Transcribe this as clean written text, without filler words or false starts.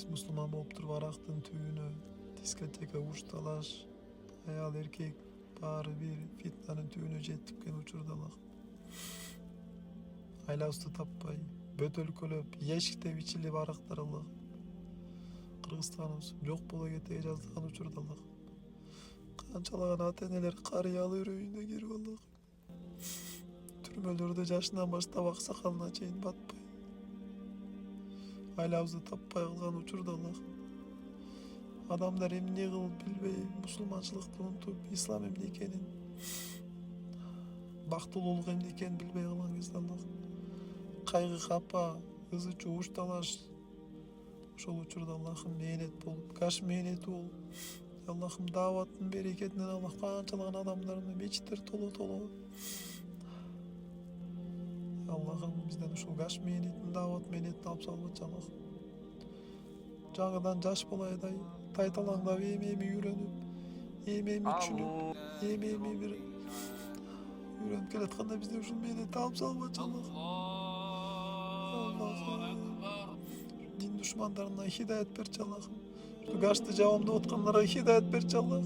Müslüman bolup turup araktın tüyünü, diskoteka uçtalaş, ayal erkek bari bir fitnanın tüyünü jettikken uçurdalak. Ayla ustu tappay, bötөл kölöp, yeşikte biçili baraktaralak. Kırgızstanımız yok bola ketege жаздыган uçurdalak. Kançalagan ata-eneler karıyalı ürüyüne girip alak. Türmölörde жашынан баштап ак сакалына чейин батпай. Айлабызды таппай калган учурдалак. Адамдар эмне кылып билбей, мусулманчылыкты унутуп, ислам эмне экенин, бактылуулук эмне экенин билбей калган кездалак. Кайгы капа, ызы чууш талаш. Ошол учурда Аллахым мээнет болуп, каш мээнети болуп, Аллахым дааваттын берекетинен Аллах канчалаган адамдарына мечиттер толо. Allah'ım bizden uşul gaş mehnetini, davat mehnetini alып салбачы Аллах. Жаңыдан жаш болайдай, тайталаңдап эми үйрөнүп, эми түшүнүп, эми бир үйрөнүп келатканда бизде ушул мехнетти алып салбачы Аллах. Аллахым, дин душмандарына хидayet берчи Аллахым. Ушул гашты жабамдап аткандарга хидayet берчи Аллах.